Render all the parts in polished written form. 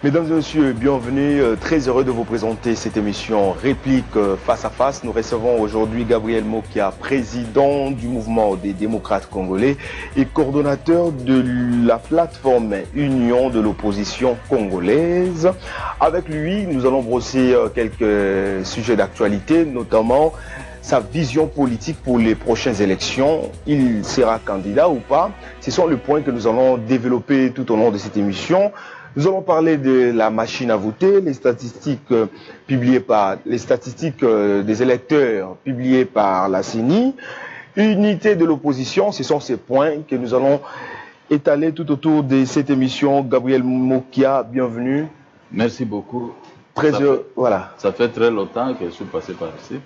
Mesdames et messieurs, bienvenue. Très heureux de vous présenter cette émission Réplique face à face. Nous recevons aujourd'hui Gabriel Mokia, président du mouvement des démocrates congolais et coordonnateur de la plateforme Union de l'opposition congolaise. Avec lui, nous allons brosser quelques sujets d'actualité, notamment sa vision politique pour les prochaines élections. Il sera candidat ou pas? Ce sont les points que nous allons développer tout au long de cette émission. Nous allons parler de la machine à voter, les statistiques des électeurs publiées par la CENI, unité de l'opposition. Ce sont ces points que nous allons étaler tout autour de cette émission. Gabriel Mokia, bienvenue. Merci beaucoup. Voilà. Ça fait très longtemps que je suis passé par ici.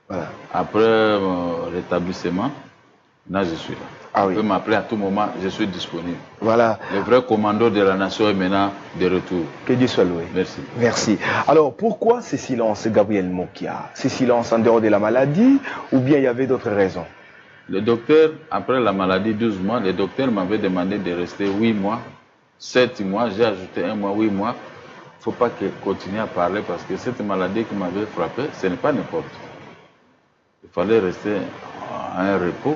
Voilà. Après mon rétablissement, là je suis là. Ah, on peut m'appeler à tout moment, je suis disponible. Voilà. Le vrai commando de la nation est maintenant de retour. Que Dieu soit loué. Merci. Merci. Alors, pourquoi ce silence, Gabriel Mokia? Ce silence en dehors de la maladie ou bien il y avait d'autres raisons? Le docteur, après la maladie, 12 mois, le docteur m'avait demandé de rester 8 mois, 7 mois, j'ai ajouté 1 mois, 8 mois. Il ne faut pas que continue à parler parce que cette maladie qui m'avait frappé, ce n'est pas n'importe. Il fallait rester à un repos.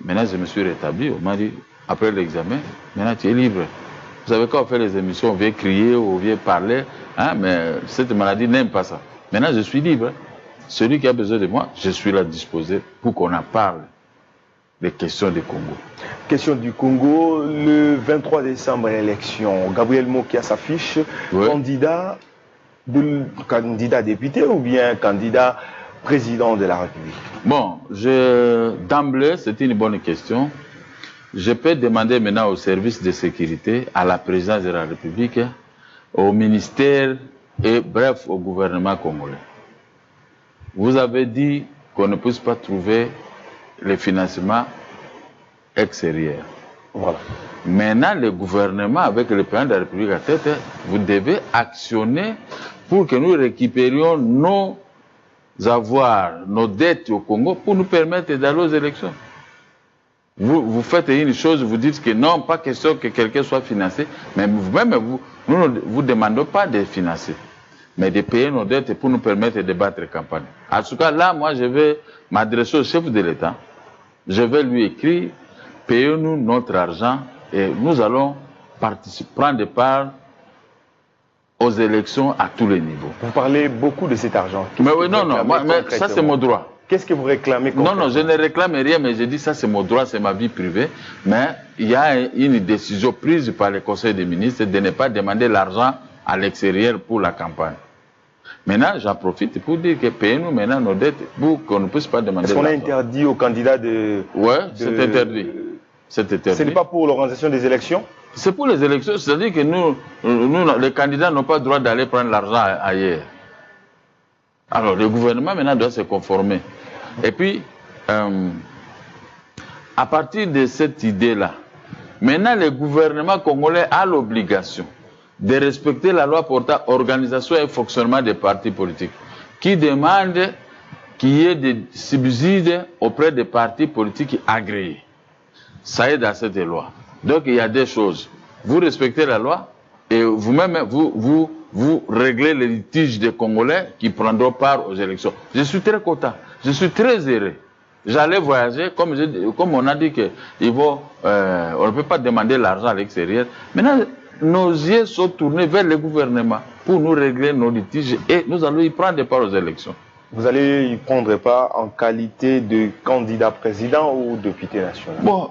Maintenant, je me suis rétabli. On m'a dit, après l'examen, maintenant tu es libre. Vous savez, quand on fait les émissions, on vient crier ou on vient parler, hein, mais cette maladie n'aime pas ça. Maintenant, je suis libre. Celui qui a besoin de moi, je suis là disposé pour qu'on en parle des questions du Congo. Question du Congo, le 23 décembre, l'élection. Gabriel Mokia s'affiche, candidat député ou bien candidat président de la République? Bon, d'emblée, c'est une bonne question. Je peux demander maintenant au service de sécurité, à la présidence de la République, au ministère et bref au gouvernement congolais. Vous avez dit qu'on ne puisse pas trouver le financement extérieur. Voilà. Maintenant, le gouvernement, avec le président de la République à tête, vous devez actionner pour que nous récupérions nos avoirs, nos dettes au Congo pour nous permettre d'aller aux élections. Vous faites une chose, vous dites que non, pas question que quelqu'un soit financé, mais vous-même, nous ne vous demandons pas de financer, mais de payer nos dettes pour nous permettre de battre campagne. En tout cas, là, moi, je vais m'adresser au chef de l'État. Je vais lui écrire, payez-nous notre argent et nous allons prendre part aux élections à tous les niveaux. Vous parlez beaucoup de cet argent. Mais oui, non, mais ça c'est mon droit. Qu'est-ce que vous réclamez concrètement? Non, je ne réclame rien, mais je dis ça c'est mon droit, c'est ma vie privée. Mais il y a une décision prise par le Conseil des ministres de ne pas demander l'argent à l'extérieur pour la campagne. Maintenant, j'en profite pour dire que payez-nous maintenant nos dettes pour qu'on ne puisse pas demander l'argent. Est-ce qu'on a interdit aux candidats de... Oui, c'est interdit. C'est interdit. Ce n'est pas pour l'organisation des élections? C'est pour les élections, c'est-à-dire que nous, les candidats n'ont pas le droit d'aller prendre l'argent ailleurs. Alors, le gouvernement maintenant doit se conformer. Et puis, à partir de cette idée-là, maintenant le gouvernement congolais a l'obligation de respecter la loi portant organisation et fonctionnement des partis politiques, qui demande qu'il y ait des subsides auprès des partis politiques agréés. Ça est dans cette loi. Donc il y a des choses. Vous respectez la loi et vous-même, vous réglez les litiges des Congolais qui prendront part aux élections. Je suis très content. Je suis très heureux. J'allais voyager, comme on a dit qu'on ne peut pas demander l'argent à l'extérieur. Maintenant, nos yeux sont tournés vers le gouvernement pour nous régler nos litiges et nous allons y prendre part aux élections. Vous allez y prendre part en qualité de candidat président ou député national? Bon,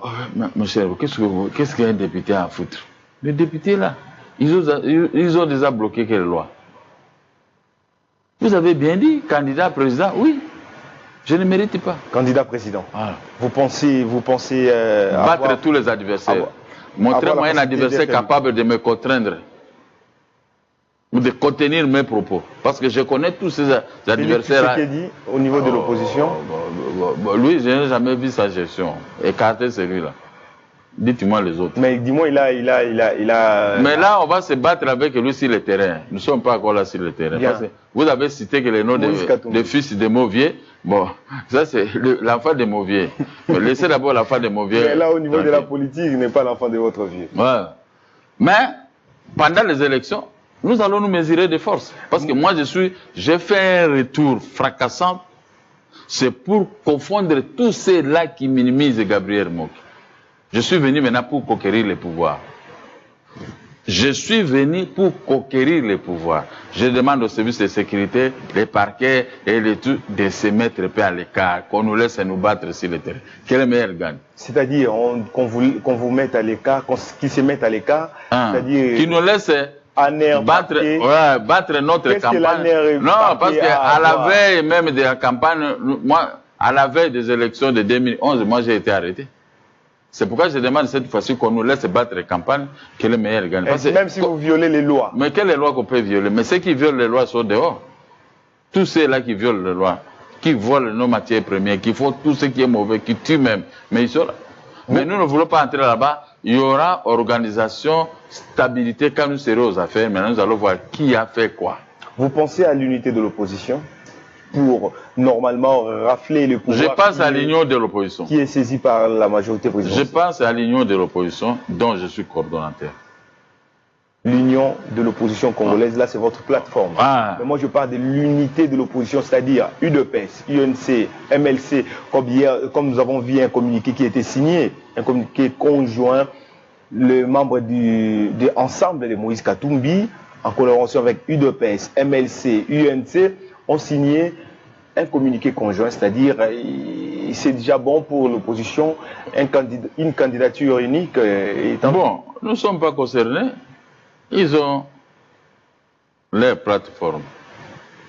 mon cher, qu'est-ce qu'un député a à foutre? Les députés là, ils ont déjà bloqué quelle loi? Vous avez bien dit, candidat président, oui. Je ne mérite pas. Candidat président. Voilà. Vous pensez battre tous les adversaires. Montrez-moi un adversaire capable de me contraindre ou de contenir mes propos. Parce que je connais tous ces adversaires. Qu'est-ce qu'il dit au niveau de l'opposition? Lui, je n'ai jamais vu sa gestion. Écartez celui-là. Dites-moi les autres. Mais dis-moi, il a... Mais là, on va se battre avec lui sur le terrain. Nous ne sommes pas encore là sur le terrain. Parce que vous avez cité que les noms des fils de Mauvier. Bon, ça c'est l'enfant de Mauvier. Mais laissez d'abord l'enfant de Mauvier. Mais là, au niveau de la politique, il n'est pas l'enfant de votre vieux. Ouais. Mais pendant les élections, nous allons nous mesurer de force. Parce que moi, j'ai fait un retour fracassant. C'est pour confondre tous ceux-là qui minimisent Gabriel Moki. Je suis venu maintenant pour conquérir le pouvoir. Je suis venu pour conquérir le pouvoir. Je demande aux services de sécurité, les parquets et les tout, de se mettre à l'écart, qu'on nous laisse nous battre sur le terrain. Quel est le meilleur gagne? C'est-à-dire qu'on vous mette à l'écart, qu'ils se mettent à l'écart, c'est-à-dire... Qui nous laisse battre notre campagne. Non, parce qu'à la veille même de la campagne, moi, à la veille des élections de 2011, moi j'ai été arrêté. C'est pourquoi je demande cette fois-ci qu'on nous laisse battre la campagne, que le meilleur gagne. Même si vous violez les lois. Mais quelles lois qu'on peut violer? Mais ceux qui violent les lois sont dehors. Tous ceux-là qui violent les lois, qui volent nos matières premières, qui font tout ce qui est mauvais, qui tuent même, mais ils sont là. Mais nous ne voulons pas entrer là-bas. Il y aura organisation, stabilité quand nous serons aux affaires. Maintenant, nous allons voir qui a fait quoi. Vous pensez à l'unité de l'opposition pour normalement rafler le pouvoir? Je pense à l'union de l'opposition. Qui est saisi par la majorité présidentielle. Je pense à l'union de l'opposition dont je suis coordonnateur. L'union de l'opposition congolaise, là c'est votre plateforme. Mais moi je parle de l'unité de l'opposition, c'est-à-dire UDPS, UNC, MLC, comme nous avons vu un communiqué qui a été signé, un communiqué conjoint, le membre de l'ensemble de Moïse Katumbi, en collaboration avec UDPS, MLC, UNC, ont signé un communiqué conjoint, c'est-à-dire c'est déjà bon pour l'opposition, une candidature unique étant... Bon, nous ne sommes pas concernés. Ils ont leur plateforme.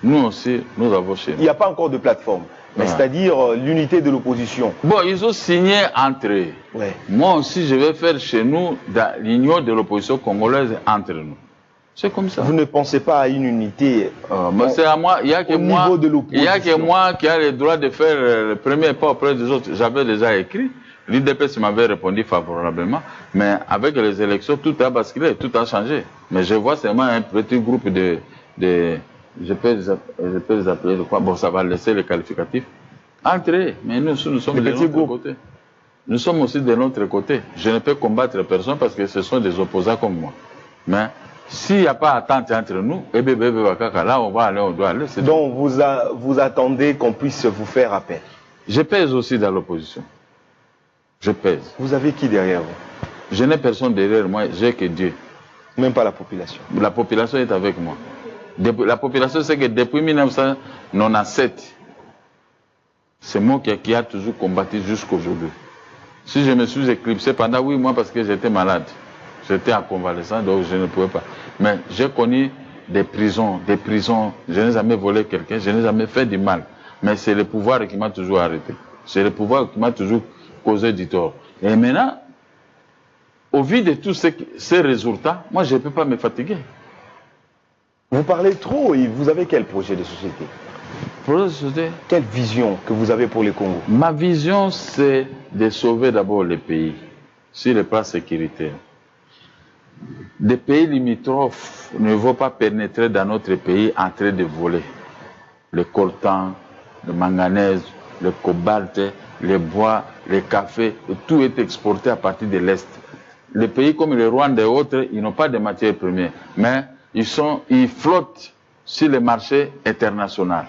Nous aussi, nous avons chez nous. Il n'y a pas encore de plateforme, mais c'est-à-dire l'unité de l'opposition. Bon, ils ont signé entre eux. Ouais. Moi aussi, je vais faire chez nous l'union de l'opposition congolaise entre nous. C'est comme ça. Vous ne pensez pas à une unité c'est à moi. Il n'y a que moi. Niveau de l'opposition. Il n'y a que moi qui a le droit de faire le premier pas auprès des autres. J'avais déjà écrit. L'UDPS m'avait répondu favorablement, mais avec les élections, tout a basculé, tout a changé. Mais je vois seulement un petit groupe je peux les appeler de quoi? Bon, ça va laisser le qualificatif. Entrez, mais nous sommes de notre côté. Nous sommes aussi de notre côté. Je ne peux combattre personne parce que ce sont des opposants comme moi. Mais s'il n'y a pas attente entre nous, là on va aller, on doit aller. Donc vous attendez qu'on puisse vous faire appel? Je pèse aussi dans l'opposition. Je pèse. Vous avez qui derrière vous? Je n'ai personne derrière moi, j'ai que Dieu. Même pas la population? La population est avec moi. La population, c'est que depuis 1997, c'est moi qui a toujours combattu jusqu'aujourd'hui. Si je me suis éclipsé pendant 8 mois parce que j'étais malade, j'étais en convalescence, donc je ne pouvais pas. Mais j'ai connu des prisons, je n'ai jamais volé quelqu'un, je n'ai jamais fait du mal. Mais c'est le pouvoir qui m'a toujours arrêté. C'est le pouvoir qui m'a toujours causé du tort. Et maintenant, au vu de tous ces résultats, moi je ne peux pas me fatiguer. Vous parlez trop et vous avez quel projet de société? Projet de société? Quelle vision que vous avez pour le Congo? Ma vision, c'est de sauver d'abord le pays, sur le plan sécuritaire. Des pays limitrophes ne vont pas pénétrer dans notre pays en train de voler. Le coltan, le manganèse, le cobalt, le bois, le café, tout est exporté à partir de l'Est. Les pays comme le Rwanda et autres, ils n'ont pas de matières premières, mais ils flottent sur le marché international.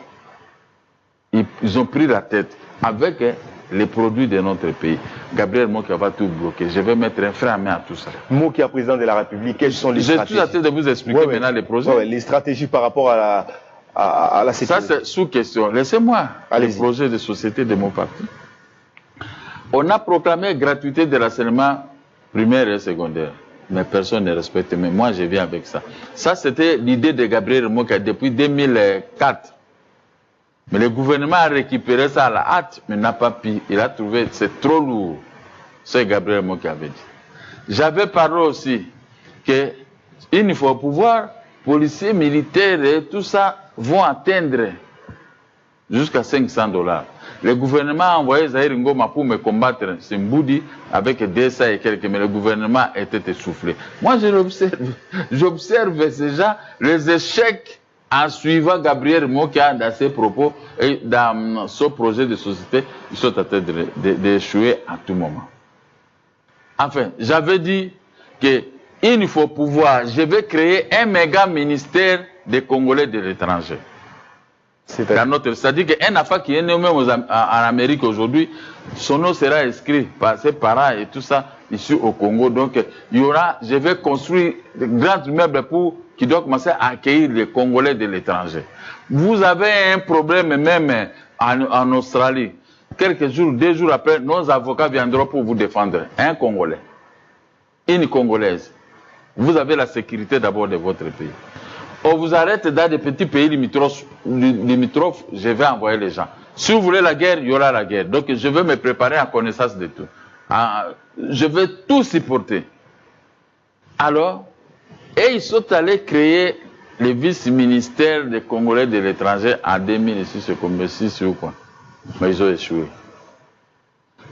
Ils ont pris la tête avec les produits de notre pays. Gabriel Moki va tout bloquer. Je vais mettre un frein à main à tout ça. Moki, président de la République, quelles sont les stratégies? J'ai tout à tête de vous expliquer maintenant les projets. Les stratégies par rapport à la sécurité. Ça, c'est sous question. Laissez-moi les projets de société de mon parti. On a proclamé gratuité de l'enseignement primaire et secondaire. Mais personne ne respecte. Mais moi, je viens avec ça. Ça, c'était l'idée de Gabriel Moki depuis 2004. Mais le gouvernement a récupéré ça à la hâte, mais n'a pas pu. Il a trouvé que c'est trop lourd. C'est Gabriel Moki qui avait dit. J'avais parlé aussi qu'une fois au pouvoir, policiers, militaires et tout ça vont atteindre jusqu'à $500. Le gouvernement a envoyé Zahir Ngoma pour me combattre, c'est Mboudi, avec DSA et quelques, mais le gouvernement était essoufflé. Moi, j'observe déjà les échecs en suivant Gabriel Moki dans ses propos et dans son projet de société, ils sont en train d'échouer à tout moment. Enfin, j'avais dit que il faut pouvoir, je vais créer un méga ministère des Congolais de l'étranger. C'est-à-dire qu'un affaire qui est né même en Amérique aujourd'hui, son nom sera inscrit par ses parents et tout ça ici au Congo. Donc, il y aura, je vais construire de grands immeubles qui doivent commencer à accueillir les Congolais de l'étranger. Vous avez un problème même en Australie. Quelques jours, 2 jours après, nos avocats viendront pour vous défendre. Un Congolais, une Congolaise. Vous avez la sécurité d'abord de votre pays. On vous arrête dans des petits pays limitrophes, je vais envoyer les gens. Si vous voulez la guerre, il y aura la guerre. Donc je veux me préparer en connaissance de tout. Je veux tout supporter. Alors, et ils sont allés créer le vice-ministère des Congolais de l'étranger en 2006 comme 6 ou quoi. Mais ils ont échoué.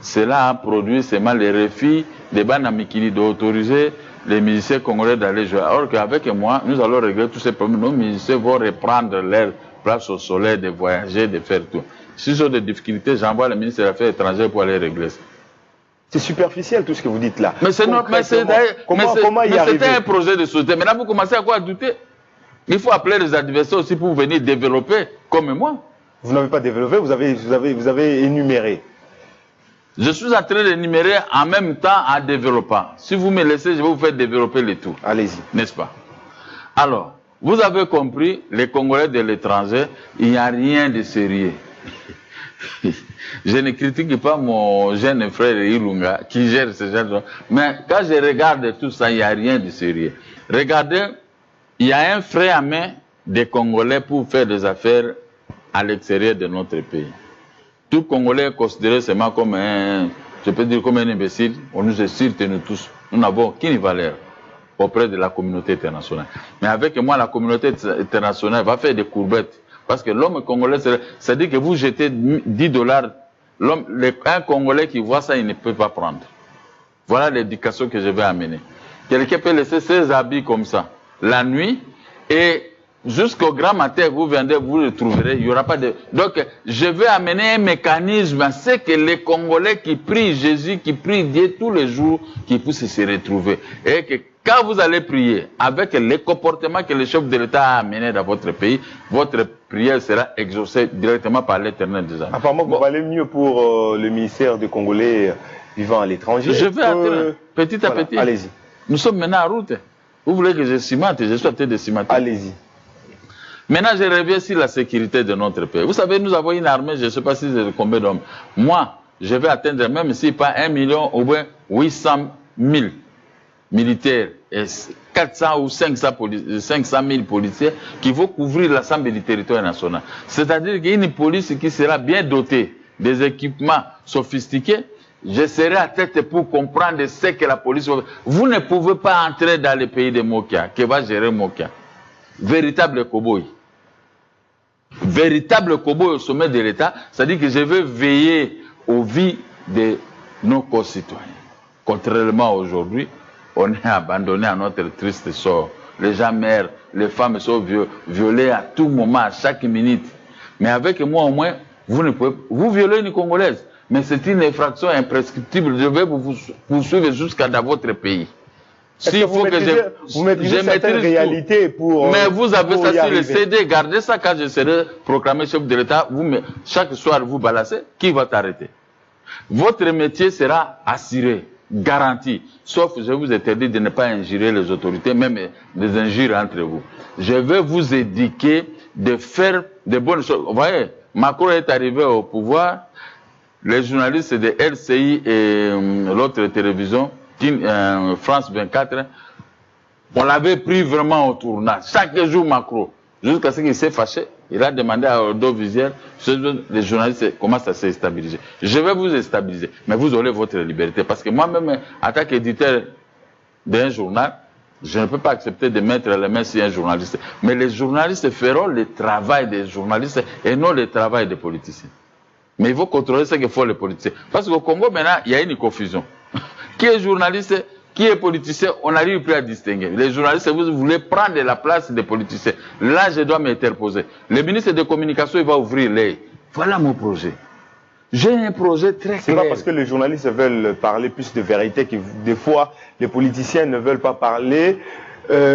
Cela a produit seulement les refus des Banamikini d'autoriser les musiciens congolais d'aller jouer. Alors qu'avec moi, nous allons régler tous ces problèmes. Nos musiciens vont reprendre leur place au soleil, de voyager, de faire tout. Si j'ai des difficultés, j'envoie le ministre des Affaires étrangères pour aller régler ça. C'est superficiel tout ce que vous dites là. Mais c'était un projet de société. Maintenant, vous commencez à quoi douter? Il faut appeler les adversaires aussi pour venir développer comme moi. Vous n'avez pas développé, vous avez énuméré. Je suis en train d'énumérer en même temps en développant. Si vous me laissez, je vais vous faire développer le tout. Allez-y. N'est-ce pas? Alors, vous avez compris, les Congolais de l'étranger, il n'y a rien de sérieux. Je ne critique pas mon jeune frère Ilunga qui gère ce genre de... Mais quand je regarde tout ça, il n'y a rien de sérieux. Regardez, il y a un frais à main des Congolais pour faire des affaires à l'extérieur de notre pays. Tout Congolais est considéré seulement comme un, je peux dire comme un imbécile. On nous insulte, nous tous. Nous n'avons aucune valeur auprès de la communauté internationale. Mais avec moi, la communauté internationale va faire des courbettes. Parce que l'homme congolais, c'est-à-dire que vous jetez $10, un Congolais qui voit ça, il ne peut pas prendre. Voilà l'éducation que je vais amener. Quelqu'un peut laisser ses habits comme ça, la nuit, et jusqu'au grand matin, vous viendrez, vous le trouverez, il n'y aura pas de... Donc, je vais amener un mécanisme, c'est que les Congolais qui prient Jésus, qui prient Dieu tous les jours, qui puissent se retrouver. Et que quand vous allez prier, avec les comportements que le chef de l'État a amenés dans votre pays, votre prière sera exaucée directement par l'Éternel des armées. Apparemment, vous valez mieux pour le ministère des Congolais vivant à l'étranger. Je vais attendre, petit à petit. Allez-y. Nous sommes maintenant en route. Vous voulez que je cimente, je suis en train de cimenter. Allez-y. Maintenant, je reviens sur la sécurité de notre pays. Vous savez, nous avons une armée, je ne sais pas si c'est combien d'hommes. Moi, je vais atteindre, même si pas 1 million ou bien 800 000 militaires et 400 ou 500 000 policiers qui vont couvrir l'ensemble du territoire national. C'est-à-dire qu'il y a une police qui sera bien dotée des équipements sophistiqués. Je serai à tête pour comprendre ce que la police va... Vous ne pouvez pas entrer dans le pays de Mokia, qui va gérer Mokia. Véritable cow-boy. Véritable cow-boy au sommet de l'État, c'est-à-dire que je veux veiller aux vies de nos concitoyens. Contrairement aujourd'hui, on est abandonné à notre triste sort. Les gens meurent, les femmes sont violées à tout moment, à chaque minute. Mais avec moi au moins, vous ne pouvez... Vous violez une Congolaise, mais c'est une infraction imprescriptible. Je vais vous poursuivre jusqu'à dans votre pays. S'il faut que vous maîtrisez certaines réalités pour... Mais vous avez ça sur le CD, gardez ça quand je serai proclamé chef de l'État. Chaque soir, vous balancez, qui va t'arrêter? Votre métier sera assuré, garanti. Sauf, je vous interdis de ne pas injurer les autorités, même des injures entre vous. Je vais vous éduquer de faire de bonnes choses. Vous voyez, Macron est arrivé au pouvoir, les journalistes de LCI et l'autre télévision, France 24, on l'avait pris vraiment au tournage. Chaque jour, Macron, jusqu'à ce qu'il s'est fâché, il a demandé à l'audiovisuel, les journalistes commencent à se stabiliser. Je vais vous stabiliser, mais vous aurez votre liberté. Parce que moi-même, en tant qu'éditeur d'un journal, je ne peux pas accepter de mettre les mains sur un journaliste. Mais les journalistes feront le travail des journalistes et non le travail des politiciens. Mais il faut contrôler ce que font les politiciens. Parce qu'au Congo, maintenant, il y a une confusion. Qui est journaliste, qui est politicien, on n'arrive plus à distinguer. Les journalistes, vous voulez prendre la place des politiciens. Là, je dois m'interposer. Le ministre de la Communication, il va ouvrir l'œil. Voilà mon projet. J'ai un projet très clair. C'est pas parce que les journalistes veulent parler plus de vérité que des fois les politiciens ne veulent pas parler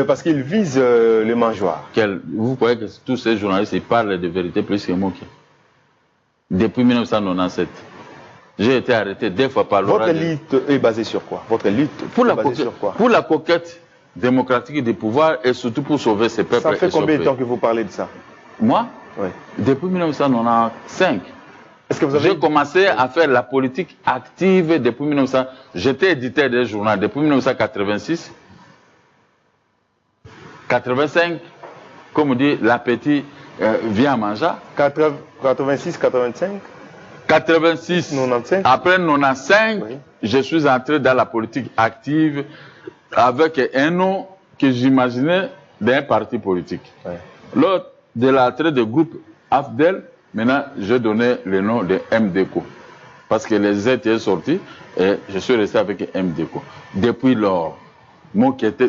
parce qu'ils visent les mangeoires. Vous croyez que tous ces journalistes ils parlent de vérité plus que moi? Depuis 1997, j'ai été arrêté 2 fois par l'ordre. Votre lutte est basée sur quoi? Votre lutte est basée sur quoi? Pour la conquête démocratique du pouvoir et surtout pour sauver ces peuples. Ça fait combien de temps que vous parlez de ça? Moi? Oui. Depuis 1995. J'ai commencé à faire la politique active depuis 1900. J'étais éditeur des journaux depuis 1986. 85, comme on dit, l'appétit vient à manger. 86, 85 86, 95. Après 95, oui. Je suis entré dans la politique active avec un nom que j'imaginais d'un parti politique. Oui. Lors de l'entrée du groupe AFDEL, maintenant, je donnais le nom de MDECO. Parce que les aides étaient sortis et je suis resté avec MDECO. Depuis lors,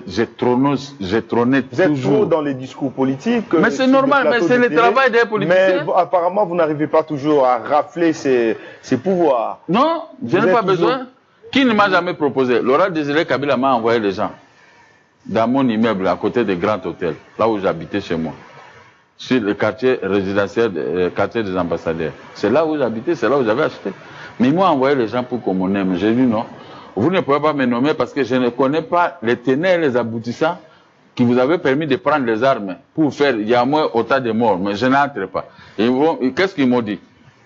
j'ai trôné vous êtes toujours dans les discours politiques. Mais c'est normal, mais c'est le travail des politiciens. Mais apparemment, vous n'arrivez pas toujours à rafler ces pouvoirs. Non, je n'ai pas besoin. Qui ne m'a jamais proposé? Laurent Désiré Kabila m'a envoyé les gens dans mon immeuble à côté des grands hôtels, là où j'habitais chez moi. Sur le quartier résidentiel, le quartier des ambassadeurs. C'est là où j'habitais, c'est là où j'avais acheté. Mais ils m'ont envoyé les gens pour qu'on m'aime. J'ai dit non. Vous ne pouvez pas me nommer parce que je ne connais pas les tenants et les aboutissants qui vous avaient permis de prendre les armes pour faire, il y a moins autant de morts, mais je n'entre pas. Qu'est-ce qu'ils m'ont dit?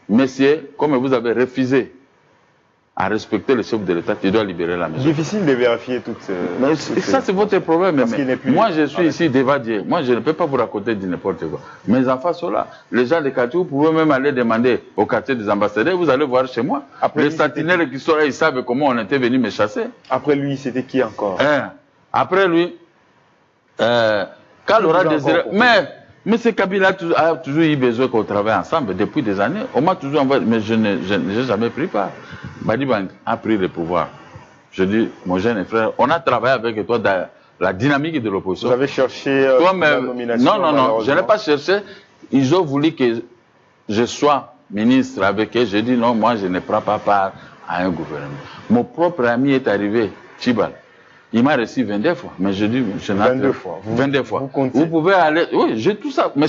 Messieurs, comme vous avez refusé à respecter le chef de l'État, tu dois libérer la maison. Difficile de vérifier toutes ces... Ça, c'est votre problème. Moi, je suis ici devant Dieu. Moi, je ne peux pas vous raconter du n'importe quoi. Mes enfants sont là. Les gens des quartiers, vous pouvez même aller demander au quartier des ambassadeurs, vous allez voir chez moi. Après les sentinelles qui sont là, ils savent comment on était venu me chasser. Après lui, c'était qui encore? Après lui, quand Laurent Désiré... Mais ce Kabila a toujours eu besoin qu'on travaille ensemble depuis des années. On m'a toujours envoyé, mais je n'ai jamais pris part. Badibank a pris le pouvoir. Je dis, mon jeune frère, on a travaillé avec toi dans la dynamique de l'opposition. Vous avez cherché la nomination? Non, je n'ai pas cherché. Ils ont voulu que je sois ministre avec eux. J'ai dit non, moi je ne prends pas part à un gouvernement. Mon propre ami est arrivé, Chibal. Il m'a reçu 22 fois, mais je dis, je n'ai 22 fois. 22 fois. Vous pouvez aller, oui, j'ai tout ça, mais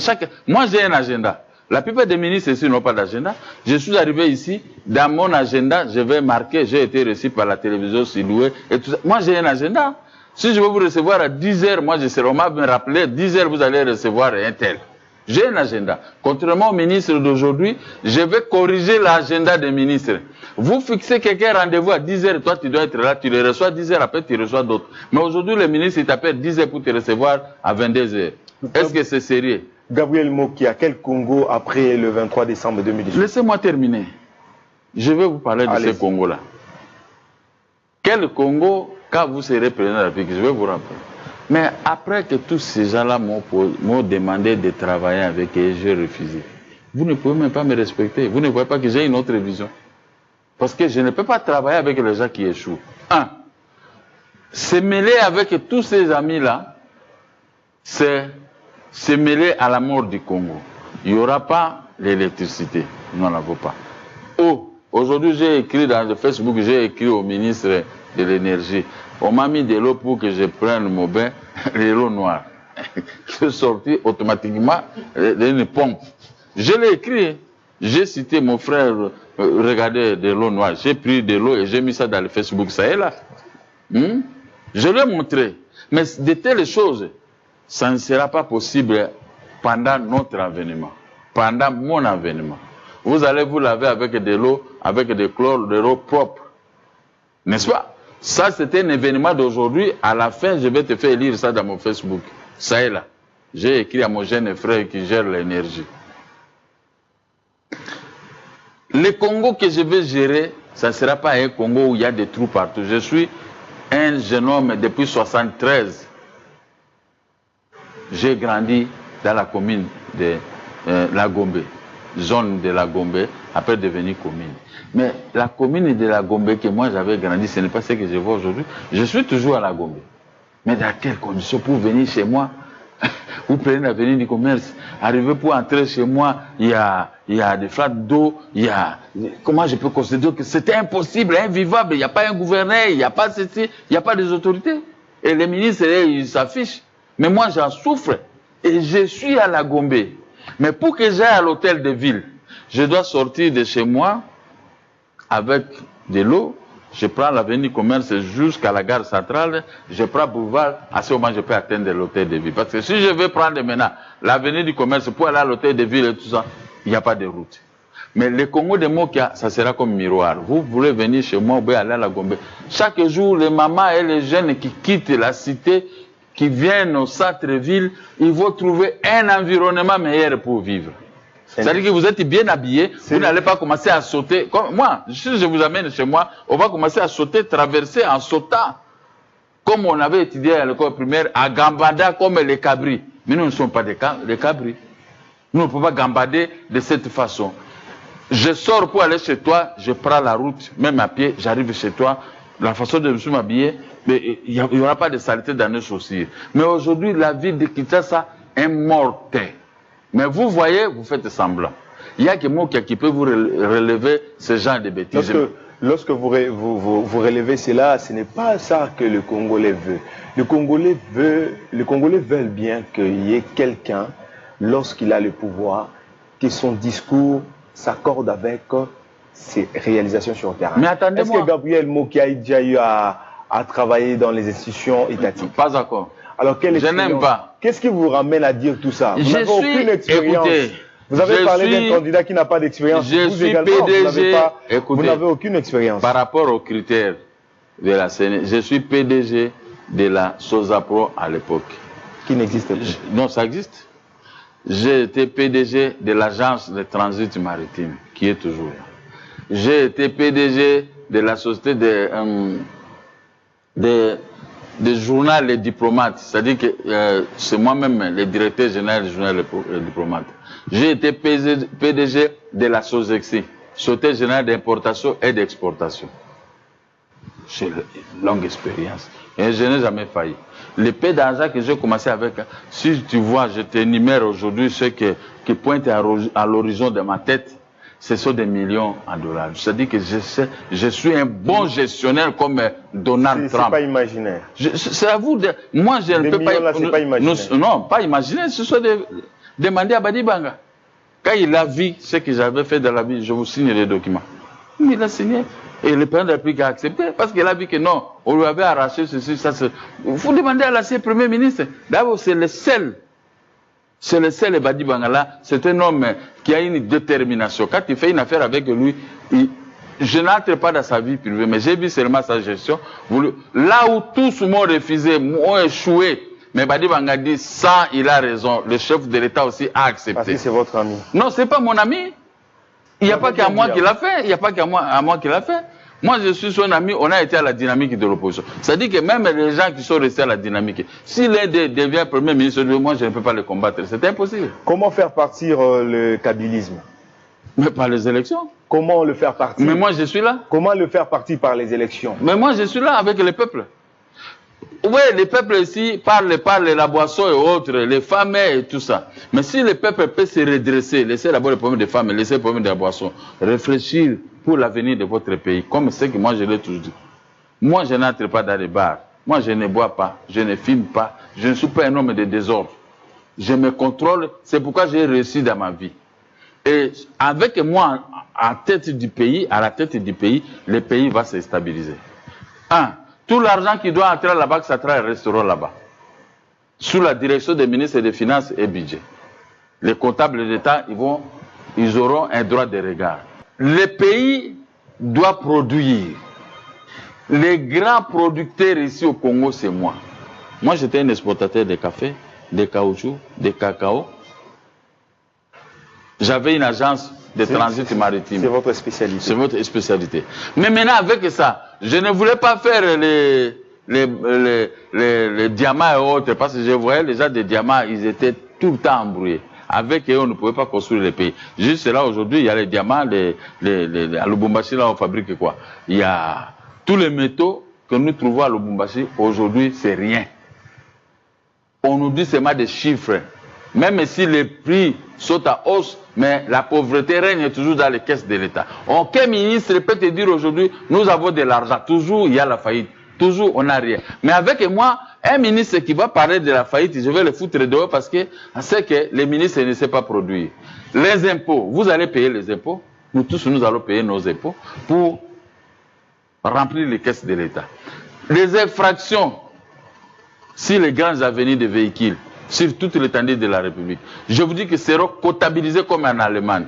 moi j'ai un agenda. La plupart des ministres ici n'ont pas d'agenda. Je suis arrivé ici, dans mon agenda, je vais marquer, j'ai été reçu par la télévision Siloué et tout ça. Moi j'ai un agenda. Si je veux vous recevoir à 10h, moi je serai, on m'a me rappelé, 10h vous allez recevoir un tel. J'ai un agenda. Contrairement au ministre d'aujourd'hui, je vais corriger l'agenda des ministres. Vous fixez quelqu'un rendez-vous à 10h, toi tu dois être là, tu le reçois 10h, après tu reçois d'autres. Mais aujourd'hui, les ministres, ils t'appellent 10h pour te recevoir à 22h. Est-ce que c'est sérieux? Gabriel Mokia, quel Congo après le 23 décembre 2018? Laissez-moi terminer. Je vais vous parler de ce Congo-là. Quel Congo, quand vous serez président de la République, je vais vous rappeler. Mais après que tous ces gens-là m'ont demandé de travailler avec eux, j'ai refusé. Vous ne pouvez même pas me respecter. Vous ne voyez pas que j'ai une autre vision. Parce que je ne peux pas travailler avec les gens qui échouent. Se mêler avec tous ces amis-là, c'est se mêler à la mort du Congo. Il n'y aura pas l'électricité. Nous n'en avons pas. Aujourd'hui, j'ai écrit dans le Facebook, j'ai écrit au ministre de l'énergie. On m'a mis de l'eau pour que je prenne mon bain, de l'eau noire. Je suis sorti automatiquement d'une pompe. Je l'ai écrit. J'ai cité mon frère, regardez de l'eau noire. J'ai pris de l'eau et j'ai mis ça dans le Facebook. Ça est là. Je l'ai montré. Mais de telles choses, ça ne sera pas possible pendant notre avènement. Pendant mon avènement. Vous allez vous laver avec de l'eau, avec de chlore, de l'eau propre. N'est-ce pas? Ça, c'était un événement d'aujourd'hui. À la fin, je vais te faire lire ça dans mon Facebook. Ça est là. J'ai écrit à mon jeune frère qui gère l'énergie. Le Congo que je vais gérer, ça ne sera pas un Congo où il y a des trous partout. Je suis un jeune homme depuis 1973. J'ai grandi dans la commune de La Gombe, zone de La Gombe, après devenir commune. Mais la commune de La Gombe que moi j'avais grandi, ce n'est pas ce que je vois aujourd'hui. Je suis toujours à La Gombe. Mais dans quelles conditions pour venir chez moi? Vous prenez l'avenue du commerce, arrivez pour entrer chez moi, il y a des flaques d'eau, il y a... Comment je peux considérer que c'était impossible, invivable, il n'y a pas un gouverneur, il n'y a pas ceci, il n'y a pas des autorités. Et les ministres, ils s'affichent. Mais moi, j'en souffre. Et je suis à la Gombe. Mais pour que j'aille à l'hôtel de ville, je dois sortir de chez moi avec de l'eau. Je prends l'avenue du commerce jusqu'à la gare centrale. Je prends boulevard. À ce moment, je peux atteindre l'hôtel de ville. Parce que si je veux prendre maintenant l'avenue du commerce pour aller à l'hôtel de ville et tout ça, il n'y a pas de route. Mais le Congo de Mokia, ça sera comme miroir. Vous voulez venir chez moi, vous pouvez aller à la Gombe. Chaque jour, les mamans et les jeunes qui quittent la cité, qui viennent au centre-ville, ils vont trouver un environnement meilleur pour vivre. C'est-à-dire que vous êtes bien habillé, vous n'allez pas commencer à sauter. Comme moi, si je vous amène chez moi, on va commencer à sauter, traverser en sautant. Comme on avait étudié à l'école primaire, à gambada comme les cabris. Mais nous ne sommes pas des cabris. Nous ne pouvons pas gambader de cette façon. Je sors pour aller chez toi, je prends la route, même à pied, j'arrive chez toi. La façon de me m'habiller, il n'y aura pas de saleté dans nos chaussures. Mais aujourd'hui, la ville de Kinshasa est morte. Mais vous voyez, vous faites semblant. Il y a que moi qui peut vous relever ce genre de bêtises. Lorsque vous relevez cela, ce n'est pas ça que le Congolais veut. Le Congolais veut bien qu'il y ait quelqu'un, lorsqu'il a le pouvoir, que son discours s'accorde avec ses réalisations sur le terrain. Mais attendez-moi. Est-ce que Gabriel Mokia a déjà eu à travailler dans les institutions étatiques? Pas encore. Alors, je n'aime pas. Qu'est-ce qui vous ramène à dire tout ça? Vous n'avez aucune expérience. Écoutez, vous avez parlé d'un candidat qui n'a pas d'expérience. Je suis PDG. Vous n'avez aucune expérience. Par rapport aux critères de la CNE, je suis PDG de la Sosapro à l'époque. Qui n'existe pas. Non, ça existe. J'ai été PDG de l'agence de transit maritime, qui est toujours là. J'ai été PDG de la société de journal Les Diplomates, c'est-à-dire que c'est moi-même le directeur général du journal Les Diplomates. J'ai été PDG de la SOSEXI, Société Générale d'Importation et d'Exportation. J'ai une longue expérience et je n'ai jamais failli. Le peu d'argent que j'ai commencé avec, si tu vois, je t'énumère aujourd'hui ce qui pointe à l'horizon de ma tête, ce sont des millions en dollars. C'est-à-dire que je suis un bon gestionnaire comme Donald Trump. C'est pas imaginaire. C'est à vous de... Moi, je ne peux pas... C'est pas imaginaire. Non, pas imaginaire. Ce sont demandés à Badibanga. Quand il a vu ce que j'avais fait dans la vie, je vous signe les documents. Mais il a signé. Et le président de la République a accepté parce qu'il a vu que non, on lui avait arraché ceci, ça. Vous demandez à l'ancien Premier ministre. D'abord, c'est le seul. C'est le seul Badi Bangala. C'est un homme qui a une détermination. Quand il fait une affaire avec lui, je n'entre pas dans sa vie privée, mais j'ai vu seulement sa gestion. Là où tous m'ont refusé, m'ont échoué, mais Badi Banga dit ça, il a raison. Le chef de l'État aussi a accepté. Parce que c'est votre ami. Non, c'est pas mon ami. Il n'y a pas qu'à moi qui l'a fait. Il n'y a pas qu'à moi qui l'a fait. Moi, je suis son ami, on a été à la dynamique de l'opposition. C'est-à-dire que même les gens qui sont restés à la dynamique, si l'un devient Premier ministre, moi, je ne peux pas le combattre. C'est impossible. Comment faire partir le kabylisme? Mais par les élections. Comment le faire partir? Mais moi, je suis là. Comment le faire partir par les élections? Mais moi, je suis là avec le peuple. Oui, les peuples ici parlent la boisson et autres, les femmes et tout ça. Mais si le peuple peut se redresser, laisser d'abord le problème des femmes, laisser le problème de la boisson, réfléchir pour l'avenir de votre pays, comme c'est que moi je l'ai toujours dit. Moi, je n'entre pas dans les bars. Moi, je ne bois pas, je ne fume pas, je ne suis pas un homme de désordre. Je me contrôle, c'est pourquoi j'ai réussi dans ma vie. Et avec moi à la tête du pays, le pays va se stabiliser. Tout l'argent qui doit entrer à la Banque centrale resteront là-bas. Sous la direction des ministres des Finances et Budget. Les comptables de l'État, ils auront un droit de regard. Le pays doit produire. Les grands producteurs ici au Congo, c'est moi. Moi, j'étais un exportateur de café, de caoutchouc, de cacao. J'avais une agence de transit maritime. C'est votre spécialité. C'est votre spécialité. Mais maintenant, avec ça, je ne voulais pas faire les diamants et autres, parce que je voyais les gens des diamants, ils étaient tout le temps embrouillés. Avec eux, on ne pouvait pas construire les pays. Juste là, aujourd'hui, il y a les diamants, à Lubumbashi, là, on fabrique quoi? Il y a tous les métaux que nous trouvons à Lubumbashi, aujourd'hui, c'est rien. On nous dit seulement des chiffres. même si les prix sautent à hausse, mais la pauvreté règne toujours dans les caisses de l'État. Aucun ministre peut te dire aujourd'hui, nous avons de l'argent. Toujours, il y a la faillite. Toujours, on n'a rien. Mais avec moi, un ministre qui va parler de la faillite, je vais le foutre dehors parce que c'est que les ministres ne savent pas produire. Les impôts, vous allez payer les impôts. Nous tous, nous allons payer nos impôts pour remplir les caisses de l'État. Les infractions sur les grandes avenues de véhicules, sur toute l'étendue de la République, je vous dis que seront comptabilisés comme en Allemagne.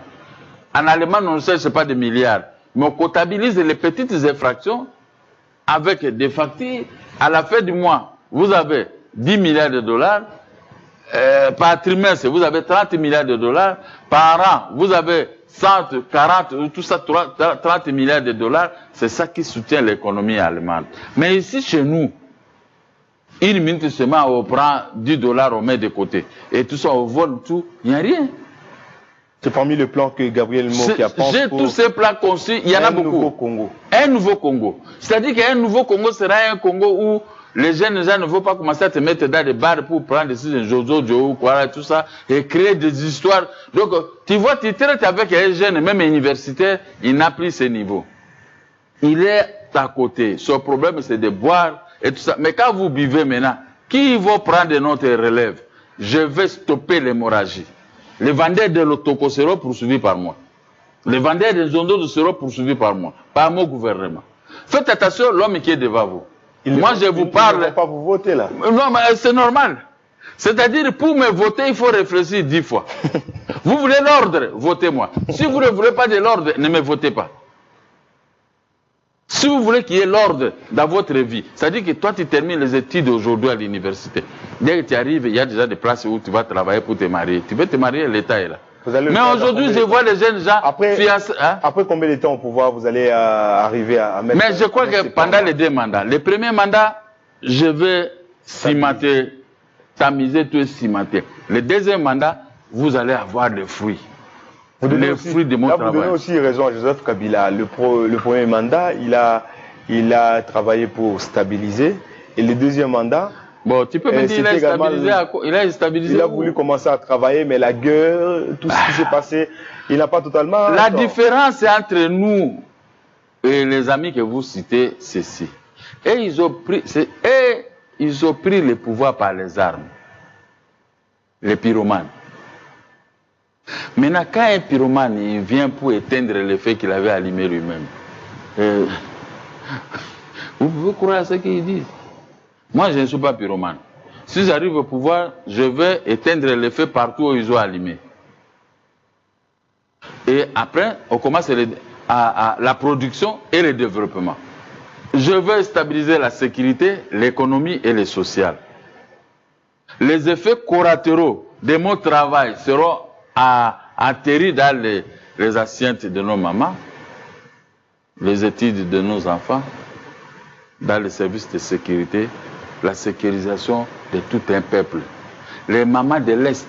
En Allemagne, on ne cherche pas des milliards, mais on comptabilise les petites infractions avec des factures. À la fin du mois, vous avez 10 milliards de dollars. Par trimestre, vous avez 30 milliards de dollars. Par an, vous avez 100, 40, tout ça, 30 milliards de dollars. C'est ça qui soutient l'économie allemande. Mais ici, chez nous, une minute seulement, on prend 10 dollars, on met de côté. Et tout ça, on vole tout, il n'y a rien. C'est parmi les plans que Gabriel Mo qui a pensé. J'ai tous ces plans conçus, il y en a beaucoup. Nouveau Congo. Un nouveau Congo. C'est-à-dire qu'un nouveau Congo sera un Congo où les jeunes gens ne vont pas commencer à te mettre dans des bars pour prendre des Jojo, Joe, quoi, tout ça, et créer des histoires. Donc, tu vois, tu traites avec un jeune, même universitaire, il n'a plus ce niveau. Il est à côté. Son problème, c'est de boire et tout ça. Mais quand vous buvez maintenant, qui va prendre notre relève? Je vais stopper l'hémorragie. Les vendeurs de l'Otoko seront poursuivis par moi. Les vendeurs des Zondo seront poursuivis par moi, par mon gouvernement. Faites attention, l'homme qui est devant vous. Moi, je vous parle. Ils ne vont pas vous voter là. Non, mais c'est normal. C'est-à-dire, pour me voter, il faut réfléchir 10 fois. Vous voulez l'ordre, votez-moi. Si vous ne voulez pas de l'ordre, ne me votez pas. Si vous voulez qu'il y ait l'ordre dans votre vie, c'est-à-dire que toi, tu termines les études aujourd'hui à l'université. Dès que tu arrives, il y a déjà des places où tu vas travailler pour te marier. Tu veux te marier, l'État est là. Mais aujourd'hui, je vois les jeunes gens fiancés. Après combien de temps au pouvoir vous allez arriver à mettre... Mais je crois que pendant les 2 mandats, le premier mandat, je vais cimenter, tamiser, tout cimenter. Le deuxième mandat, vous allez avoir des fruits. Les fruits de mon travail. Vous donnez aussi raison à Joseph Kabila. Le premier mandat, il a travaillé pour stabiliser. Et le deuxième mandat... Bon, tu peux me dire, il a stabilisé. Il a voulu commencer à travailler, mais la guerre, tout ce qui s'est passé, il n'a pas totalement... La différence entre nous et les amis que vous citez, c'est ceci. Et ils ont pris le pouvoir par les armes. Les pyromanes. Maintenant, quand un pyromane il vient pour éteindre le feu qu'il avait allumé lui-même, vous pouvez croire à ce qu'il dit. Moi, je ne suis pas pyromane. Si j'arrive au pouvoir, je vais éteindre le feu partout où ils ont allumé. Et après, on commence la production et le développement. Je veux stabiliser la sécurité, l'économie et le social. Les effets collatéraux de mon travail seront atterris dans les assiettes de nos mamans, les études de nos enfants, dans les services de sécurité, la sécurisation de tout un peuple. Les mamans de l'Est,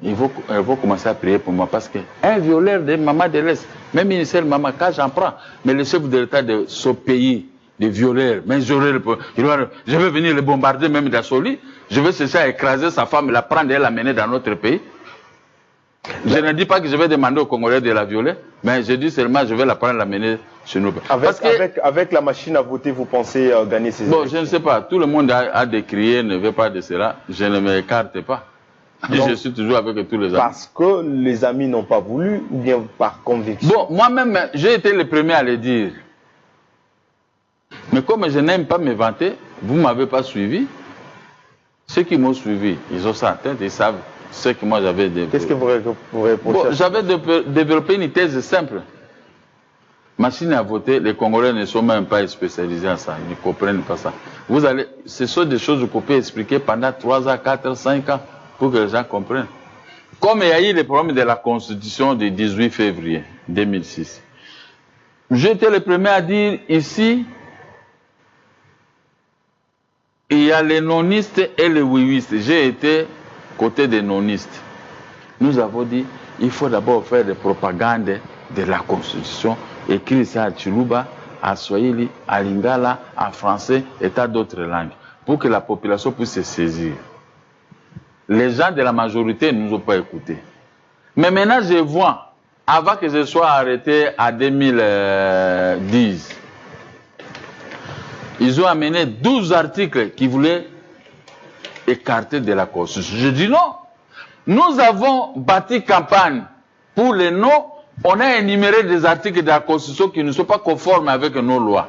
elles vont commencer à prier pour moi parce qu'un violeur des mamans de l'Est, même une seule maman, quand j'en prends, mais le chef de l'État de ce pays, des violeurs, mais je vais venir le bombarder même dans son lit, je vais chercher à écraser sa femme, la prendre et l'amener dans notre pays. Je ne dis pas que je vais demander aux Congolais de la violer, mais je dis seulement que je vais la prendre et l'amener chez nous. Avec la machine à voter, vous pensez gagner ces élections? Bon, je ne sais pas. Tout le monde a décrié, ne veut pas de cela. Je ne m'écarte pas. Je suis toujours avec tous les amis. Parce que les amis n'ont pas voulu ou bien par conviction? Bon, moi-même, j'ai été le premier à le dire. Mais comme je n'aime pas me vanter, vous ne m'avez pas suivi. Ceux qui m'ont suivi, ils ont ça en tête, ils savent ce que moi j'avais développé. Qu'est-ce que vous reprochez? Bon, j'avais développé une thèse simple. Machine à voter, les Congolais ne sont même pas spécialisés en ça, ils ne comprennent pas ça. Ce sont des choses que vous pouvez expliquer pendant 3 ans, 4 ans, 5 ans, pour que les gens comprennent. Comme il y a eu le problème de la Constitution du 18 février 2006. J'étais le premier à dire ici, il y a les nonistes et les oui-wistes. J'ai été côté des nonistes. Nous avons dit, il faut d'abord faire des propagandes de la Constitution, écrire ça à Chiluba, à Swahili, à Lingala, en français et à d'autres langues, pour que la population puisse se saisir. les gens de la majorité ne nous ont pas écoutés. Mais maintenant, je vois, avant que je sois arrêté en 2010, ils ont amené 12 articles qui voulaient écarter de la Constitution. Je dis non. Nous avons bâti campagne pour les non. On a énuméré des articles de la Constitution qui ne sont pas conformes avec nos lois.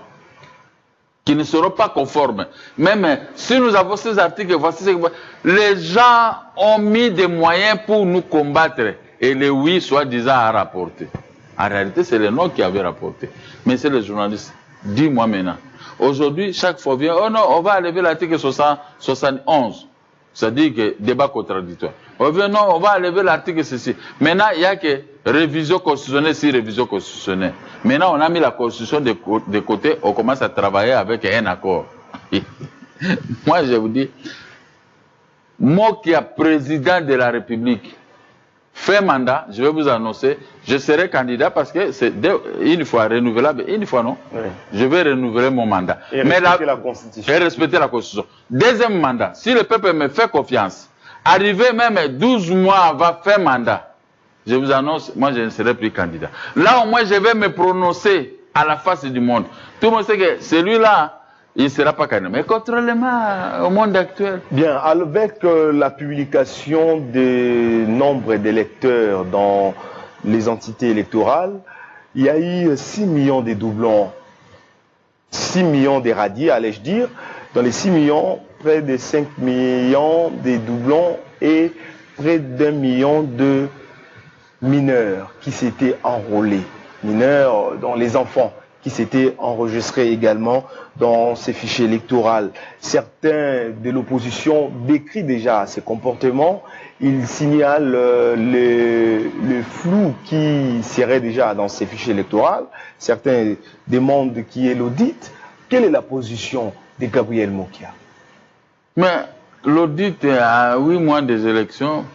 Qui ne seront pas conformes. Même si nous avons ces articles, voici ce que les gens ont mis des moyens pour nous combattre. Et les oui, soi-disant, à rapporter. En réalité, c'est les non qui avaient rapporté. Mais c'est les journalistes. Dis-moi maintenant. Aujourd'hui, chaque fois vient, oh non, on va enlever l'article 71. C'est-à-dire que débat contradictoire. On vient, non, on va enlever l'article ceci. Maintenant, il n'y a que révision constitutionnelle, si révision constitutionnelle. Maintenant, on a mis la constitution de côté, on commence à travailler avec un accord. Moi, je vous dis, moi qui est président de la République, fait mandat, je vais vous annoncer, je serai candidat parce que c'est une fois renouvelable, une fois non, oui. Je vais renouveler mon mandat. Et respecter la Constitution. Et respecter la Constitution. Deuxième mandat, si le peuple me fait confiance, arriver même 12 mois avant faire mandat, je vous annonce, moi je ne serai plus candidat. Là au moins je vais me prononcer à la face du monde. Tout le monde sait que celui-là, il ne sera pas candidat. Mais contrairement au monde actuel. Bien, avec la publication des nombres d'électeurs dans les entités électorales, il y a eu 6 millions de doublons, 6 millions d'éradiés, allais-je dire. Dans les 6 millions, près de 5 millions de doublons et près d'1 million de mineurs qui s'étaient enrôlés. Mineurs, dont les enfants qui s'étaient enregistrés également dans ces fichiers électoraux. Certains de l'opposition décrivent déjà ces comportements. Ils signalent le flou qui serait déjà dans ces fichiers électoraux. Certains demandent qui est l'audit. Quelle est la position de Gabriel Mokia? Mais l'audit à 8 mois des élections,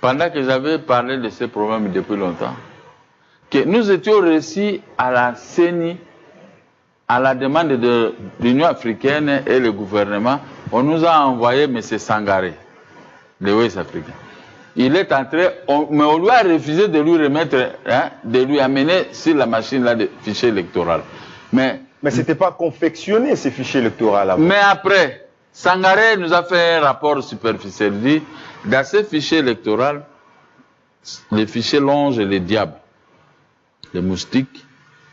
pendant que j'avais parlé de ces problèmes depuis longtemps, que nous étions réussis à la CENI, à la demande de l'Union africaine et le gouvernement, on nous a envoyé M. Sangaré, le Ouest africain. Il est entré, mais on lui a refusé de lui remettre, hein, de lui amener sur la machine là de fichiers électoraux. Mais ce n'était pas confectionné ces fichiers électoraux avant. Mais après, Sangaré nous a fait un rapport superficiel. Il dit, dans ces fichiers électoraux, les fichiers longes et les diables, les moustiques,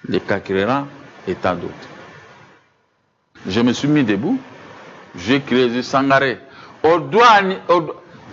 les caquerans et tant d'autres. Je me suis mis debout, j'ai crié Sangaré.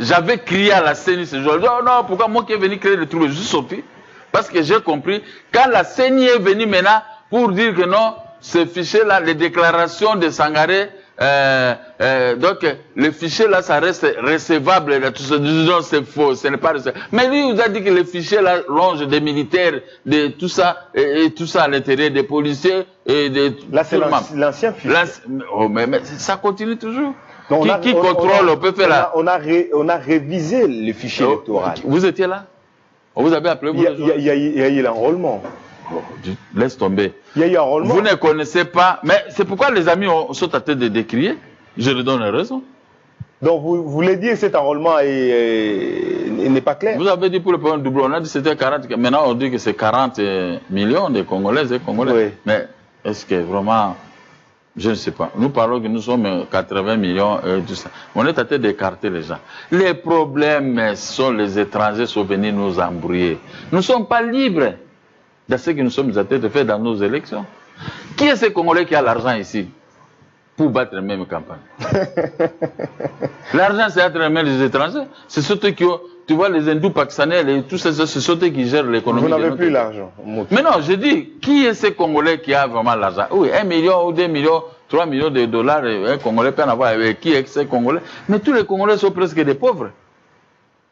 J'avais crié à la CENI ce jour. Oh non, pourquoi moi qui est venu créer le trou, je suis sorti. Parce que j'ai compris, quand la CENI est venue maintenant pour dire que non, ce fichier-là, les déclarations de Sangaré, donc le fichier là ça reste recevable, là, tout ça, disons c'est faux, ce n'est pas recevable. Mais lui il nous a dit que le fichier là longe des militaires, de tout ça et tout ça à l'intérieur des policiers et de là c'est l'ancien fichier. Oh, mais ça continue toujours. Donc, qui contrôle, on peut faire là. On a révisé le fichier électoral. Vous étiez là? On vous avez appelé? Il y a eu l'enrôlement. Bon, laisse tomber. Il y a eu enrôlement. Vous ne connaissez pas, mais c'est pourquoi les amis sont à tête de décrier. Je leur donne raison. Donc vous voulez dire que cet enrôlement n'est pas clair? Vous avez dit pour le premier doublon, on a dit que c'était 40, maintenant on dit que c'est 40 millions de Congolaises et Congolais. Oui. Mais est-ce que vraiment, je ne sais pas. Nous parlons que nous sommes 80 millions et tout ça. On est à tête d'écarter les gens. Les problèmes sont les étrangers sont venus nous embrouiller. Nous ne sommes pas libres de ce que nous sommes à tête de faire dans nos élections. Qui est ce Congolais qui a l'argent ici pour battre la même campagne? L'argent, c'est entre les mains des étrangers. C'est ceux qui ont, tu vois, les hindous pakistanais, et tout ça, c'est ceux qui gèrent l'économie. Vous n'avez plus l'argent. Mais non, je dis, qui est ce Congolais qui a vraiment l'argent? Oui, 1 million ou 2 millions, 3 millions de dollars, un Congolais peut en avoir. Qui est ce Congolais? Mais tous les Congolais sont presque des pauvres.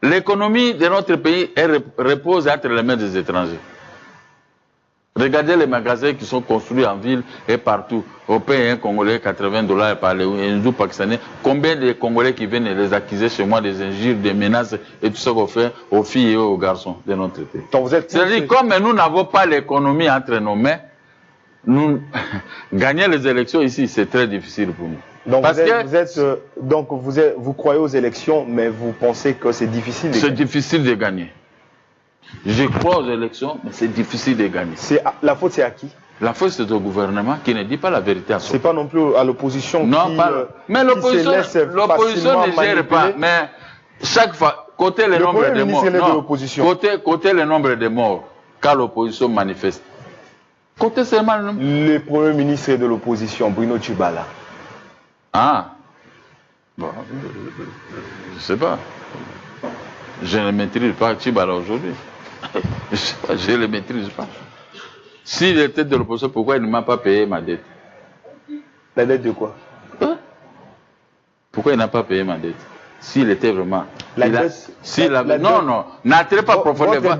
L'économie de notre pays repose entre les mains des étrangers. Regardez les magasins qui sont construits en ville et partout. On paye un Congolais 80 $ par les hindous pakistanais. Combien de Congolais qui viennent les accuser chez moi des injures, des menaces et tout ça qu'on fait aux filles et aux garçons de notre pays. C'est-à-dire, comme nous n'avons pas l'économie entre nos mains, Gagner les élections ici, c'est très difficile pour nous. Donc, vous croyez aux élections, mais vous pensez que c'est difficile de gagner? C'est difficile de gagner. Je crois aux élections, mais c'est difficile de gagner. La faute, c'est à qui? La faute, c'est au gouvernement qui ne dit pas la vérité à soi. C'est pas non plus à l'opposition qui... Mais l'opposition ne gère pas. Mais chaque fois, côté le nombre de morts... Côté le nombre de morts, quand l'opposition manifeste. Côté seulement le premier ministre de l'opposition, Bruno Tshibala. Ah, bon, je ne sais pas. Je ne maîtrise pas Tshibala aujourd'hui. Je ne le maîtrise pas. S'il était de l'opposition, pourquoi il ne m'a pas payé ma dette? La dette de quoi? Pourquoi il n'a pas payé ma dette? S'il était vraiment... Non, n'entrez pas profondément.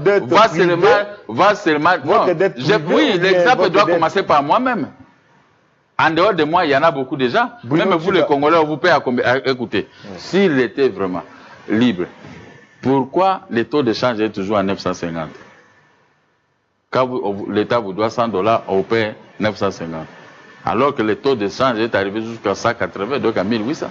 Va seulement... Oui, l'exemple doit commencer par moi-même. En dehors de moi, il y en a beaucoup de gens. Même vous, les Congolais, on vous paye à écouter. S'il était vraiment libre, pourquoi le taux de change est toujours à 950? Quand l'État vous doit $100, on paye 950. Alors que le taux de change est arrivé jusqu'à 180, donc à 1800.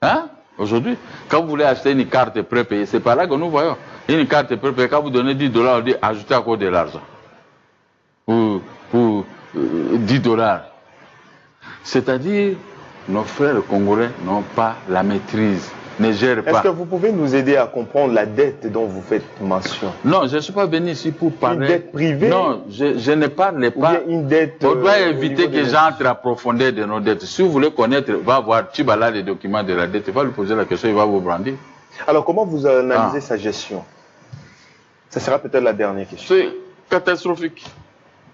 Hein? Aujourd'hui, quand vous voulez acheter une carte prépayée, c'est par là que nous voyons. Une carte prépayée, quand vous donnez $10, on dit ajoutez encore de l'argent. Pour $10. C'est-à-dire, nos frères congolais n'ont pas la maîtrise, ne gèrent pas. Est-ce que vous pouvez nous aider à comprendre la dette dont vous faites mention? Non, je ne suis pas venu ici pour parler... Une dette privée? Non, je ne parle pas... Une dette, on doit éviter que j'entre à profondeur de nos dettes. Si vous voulez connaître, va voir Tshibala les documents de la dette, il va lui poser la question, il va vous brandir. Alors, comment vous analysez sa gestion? Ça sera peut-être la dernière question. C'est catastrophique.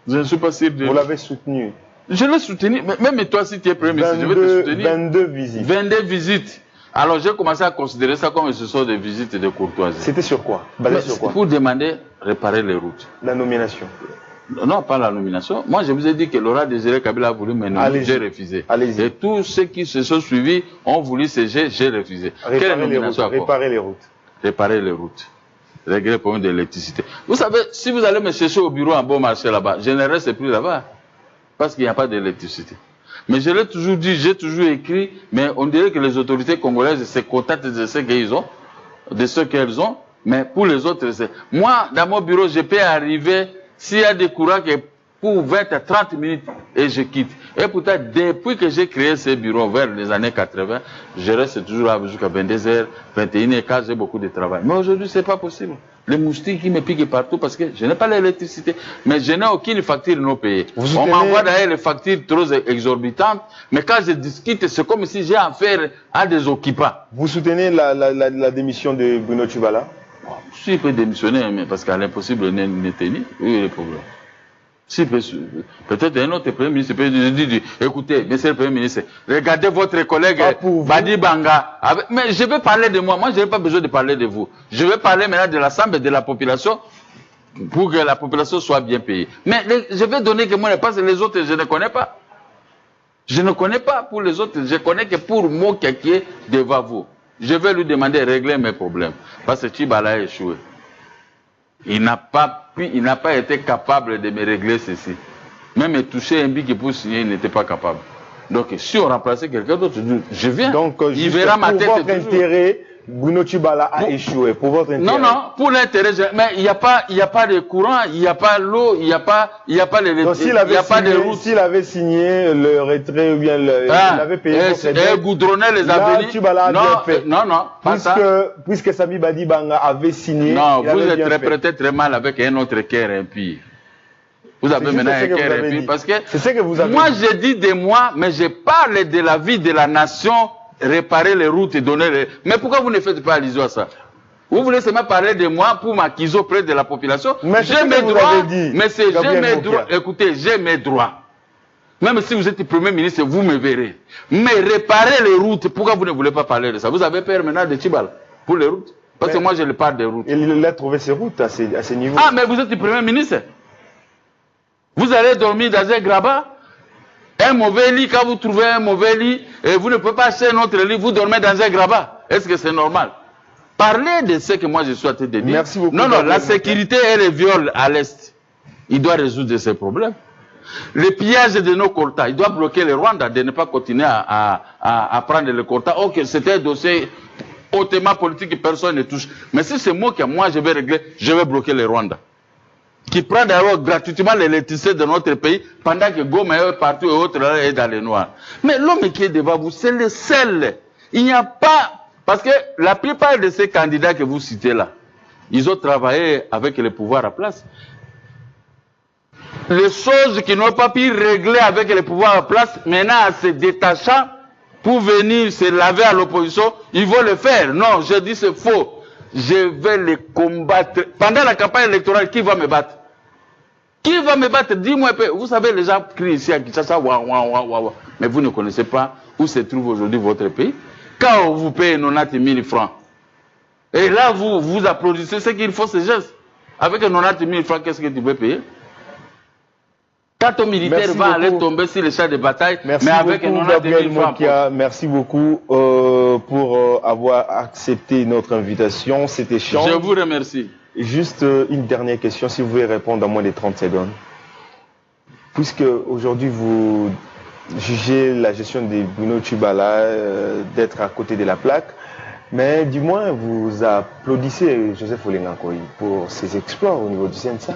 Je ne suis pas sûr de... Vous l'avez soutenu? Je l'ai soutenu. Même toi, si tu es premier ministre, je vais te soutenir. 22 visites. 22 visites. Alors j'ai commencé à considérer ça comme ce sont des visites de courtoisie. C'était sur quoi? Basé sur quoi? Pour demander réparer les routes. La nomination? Non, pas la nomination. Moi, je vous ai dit que Laurent Désiré Kabila a voulu me nominer, j'ai refusé. Et tous ceux qui se sont suivis ont voulu siéger, j'ai refusé. Quelle nomination? Réparer les routes. Réparer les routes. Régler le problème de l'électricité. Vous savez, si vous allez me chercher au bureau en bon marché là-bas, je ne reste plus là-bas. Parce qu'il n'y a pas d'électricité. Mais je l'ai toujours dit, j'ai toujours écrit, mais on dirait que les autorités congolaises se contentent de ce qu'ils ont, de ce qu'elles ont, mais pour les autres, c'est... Moi, dans mon bureau, je peux arriver, s'il y a des courants qui pour 20 à 30 minutes, et je quitte. Et pourtant, depuis que j'ai créé ce bureau vers les années 80, je reste toujours là jusqu'à 22h, 21h, quand j'ai beaucoup de travail. Mais aujourd'hui, ce n'est pas possible. Les moustiques qui me piquent partout parce que je n'ai pas l'électricité. Mais je n'ai aucune facture non payée. On m'envoie d'ailleurs les factures trop exorbitantes. Mais quand je discute, c'est comme si j'ai affaire à des occupants. Vous soutenez la démission de Bruno Tshibala? Si il peut démissionner, mais parce qu'à l'impossible n'est tenu, oui, le problème. Si peut-être un autre Premier ministre peut dire, écoutez, monsieur le Premier ministre, regardez votre collègue Badi Banga. Mais je vais parler de moi. Moi, je n'ai pas besoin de parler de vous. Je vais parler maintenant de l'ensemble de la population pour que la population soit bien payée. Mais je vais donner que moi, parce que les autres, je ne connais pas. Je ne connais pas pour les autres. Je connais que pour moi qui est devant vous. Je vais lui demander de régler mes problèmes. Parce que Tshibala a échoué. Il n'a pas été capable de me régler ceci. Même me toucher un bic pour signer, il n'était pas capable. Donc, si on remplaçait quelqu'un d'autre, je viens. Donc, il verra ma tête. Pour votre intérêt, Bruno Tshibala a échoué. Pour votre intérêt. Non, non, pour l'intérêt. Mais il n'y a pas de courant, il n'y a pas l'eau, il n'y a pas l'électricité, il n'y a pas de route. S'il avait signé le retrait ou bien il avait payé et goudronné les avenues. Tshibala a bien fait. Non, pas ça. Puisque Sami Badi Banga avait signé. Non, vous interprétez très mal avec un autre cœur impie. Vous avez maintenant un cœur impie parce que moi je dis de moi, mais je parle de la vie de la nation. Réparer les routes et donner les... Mais pourquoi vous ne faites pas allusion à ça? Vous voulez seulement parler de moi pour m'acquiser auprès de la population? J'ai mes droits, mais c'est j'ai mes droits. Écoutez, j'ai mes droits. Même si vous êtes Premier ministre, vous me verrez. Mais réparer les routes, pourquoi vous ne voulez pas parler de ça? Vous avez peur maintenant de Tshibala pour les routes? Parce que moi je le parle des routes. Il a trouvé ses routes à ces niveaux. Ah, mais vous êtes Premier ministre. Vous allez dormir dans un grabat? Un mauvais lit, quand vous trouvez un mauvais lit, et vous ne pouvez pas acheter un autre lit, vous dormez dans un grabat. Est-ce que c'est normal? Parlez de ce que moi je suis en train de dire. Merci beaucoup. Non, la sécurité et les viols à l'Est, il doit résoudre ces problèmes. Le pillage de nos quotas, il doit bloquer le Rwanda de ne pas continuer à prendre les quotas. Ok, c'était un dossier hautement politique que personne ne touche. Mais si c'est moi je vais régler, je vais bloquer le Rwanda. Qui prend d'ailleurs gratuitement l'électricité de notre pays pendant que Goma est partout et autres est dans les noirs. Mais l'homme qui est devant vous, c'est le seul. Il n'y a pas... Parce que la plupart de ces candidats que vous citez là, ils ont travaillé avec le pouvoir à place. Les choses qu'ils n'ont pas pu régler avec le pouvoir à place, maintenant en se détachant pour venir se laver à l'opposition, ils vont le faire. Non, je dis c'est faux. Je vais les combattre. Pendant la campagne électorale, qui va me battre? Qui va me battre? Dis-moi un peu. Vous savez, les gens crient ici à Kinshasa, mais vous ne connaissez pas où se trouve aujourd'hui votre pays. Quand on vous paye 90 000 francs, et là vous applaudissez, c'est qu'il faut ces gestes. Avec 90 000 francs, qu'est-ce que tu peux payer? Quand ton militaire va aller tomber sur les champs de bataille, mais avec 90 000 francs. Merci beaucoup pour avoir accepté notre invitation, cet échange. Je vous remercie. Juste une dernière question, si vous pouvez répondre en moins de 30 secondes. Puisque aujourd'hui vous jugez la gestion de Bruno Tshibala d'être à côté de la plaque, mais du moins vous applaudissez Joseph Olenga Nkoyi pour ses exploits au niveau du CNSA.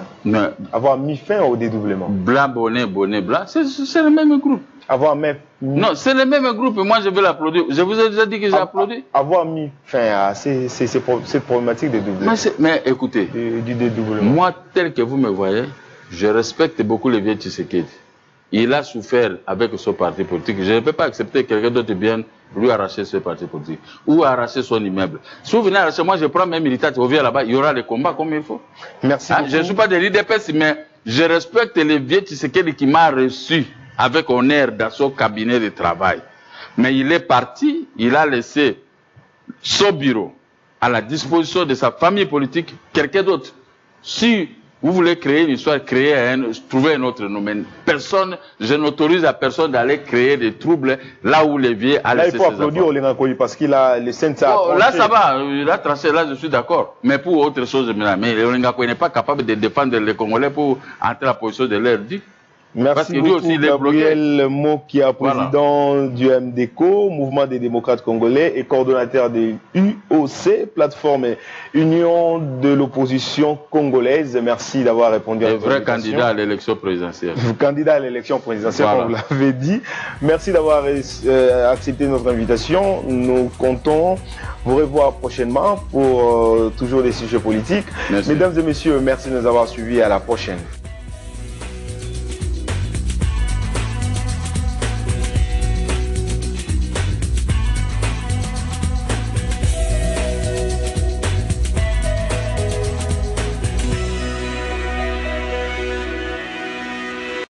Avoir mis fin au dédoublement. Blanc, bonnet, blanc, c'est le même groupe. Avoir même... Non, c'est le même groupe et moi je vais l'applaudir. Je vous ai déjà dit que j'ai applaudi. Avoir mis fin à cette problématique de dédoublement. Mais écoutez, du dédoublement. Moi, tel que vous me voyez, je respecte beaucoup le vieux Tshisekedi. Il a souffert avec son parti politique. Je ne peux pas accepter que quelqu'un d'autre vienne lui arracher ce parti politique ou arracher son immeuble. Si vous venez arracher, moi je prends mes militaires, on vient là-bas, il y aura les combats comme il faut. Merci. Je ne suis pas de l'IDPS, mais je respecte le vieux Tshisekedi qui m'a reçu avec honneur dans son cabinet de travail. Mais il est parti, il a laissé son bureau à la disposition de sa famille politique, quelqu'un d'autre. Si vous voulez créer une histoire, trouver un autre nom. Mais personne, je n'autorise à personne d'aller créer des troubles là où les vieux a laissé ses enfants. Là, il faut applaudir Olenga Nkoyi parce qu'il a le CNSA. Là, ça va, il a tranché, là, je suis d'accord. Mais pour autre chose, mais Olenga Nkoyi n'est pas capable de défendre les Congolais pour entrer à la position de leur dit. Merci beaucoup, Gabriel Mokia, président du MDCO, Mouvement des démocrates congolais et coordonnateur de UOC, plateforme Union de l'opposition congolaise. Merci d'avoir répondu à notre invitation. Vrai candidat à l'élection présidentielle. Candidat à l'élection présidentielle, voilà. Comme vous l'avez dit. Merci d'avoir accepté notre invitation. Nous comptons vous revoir prochainement pour toujours des sujets politiques. Merci. Mesdames et messieurs, merci de nous avoir suivis. À la prochaine.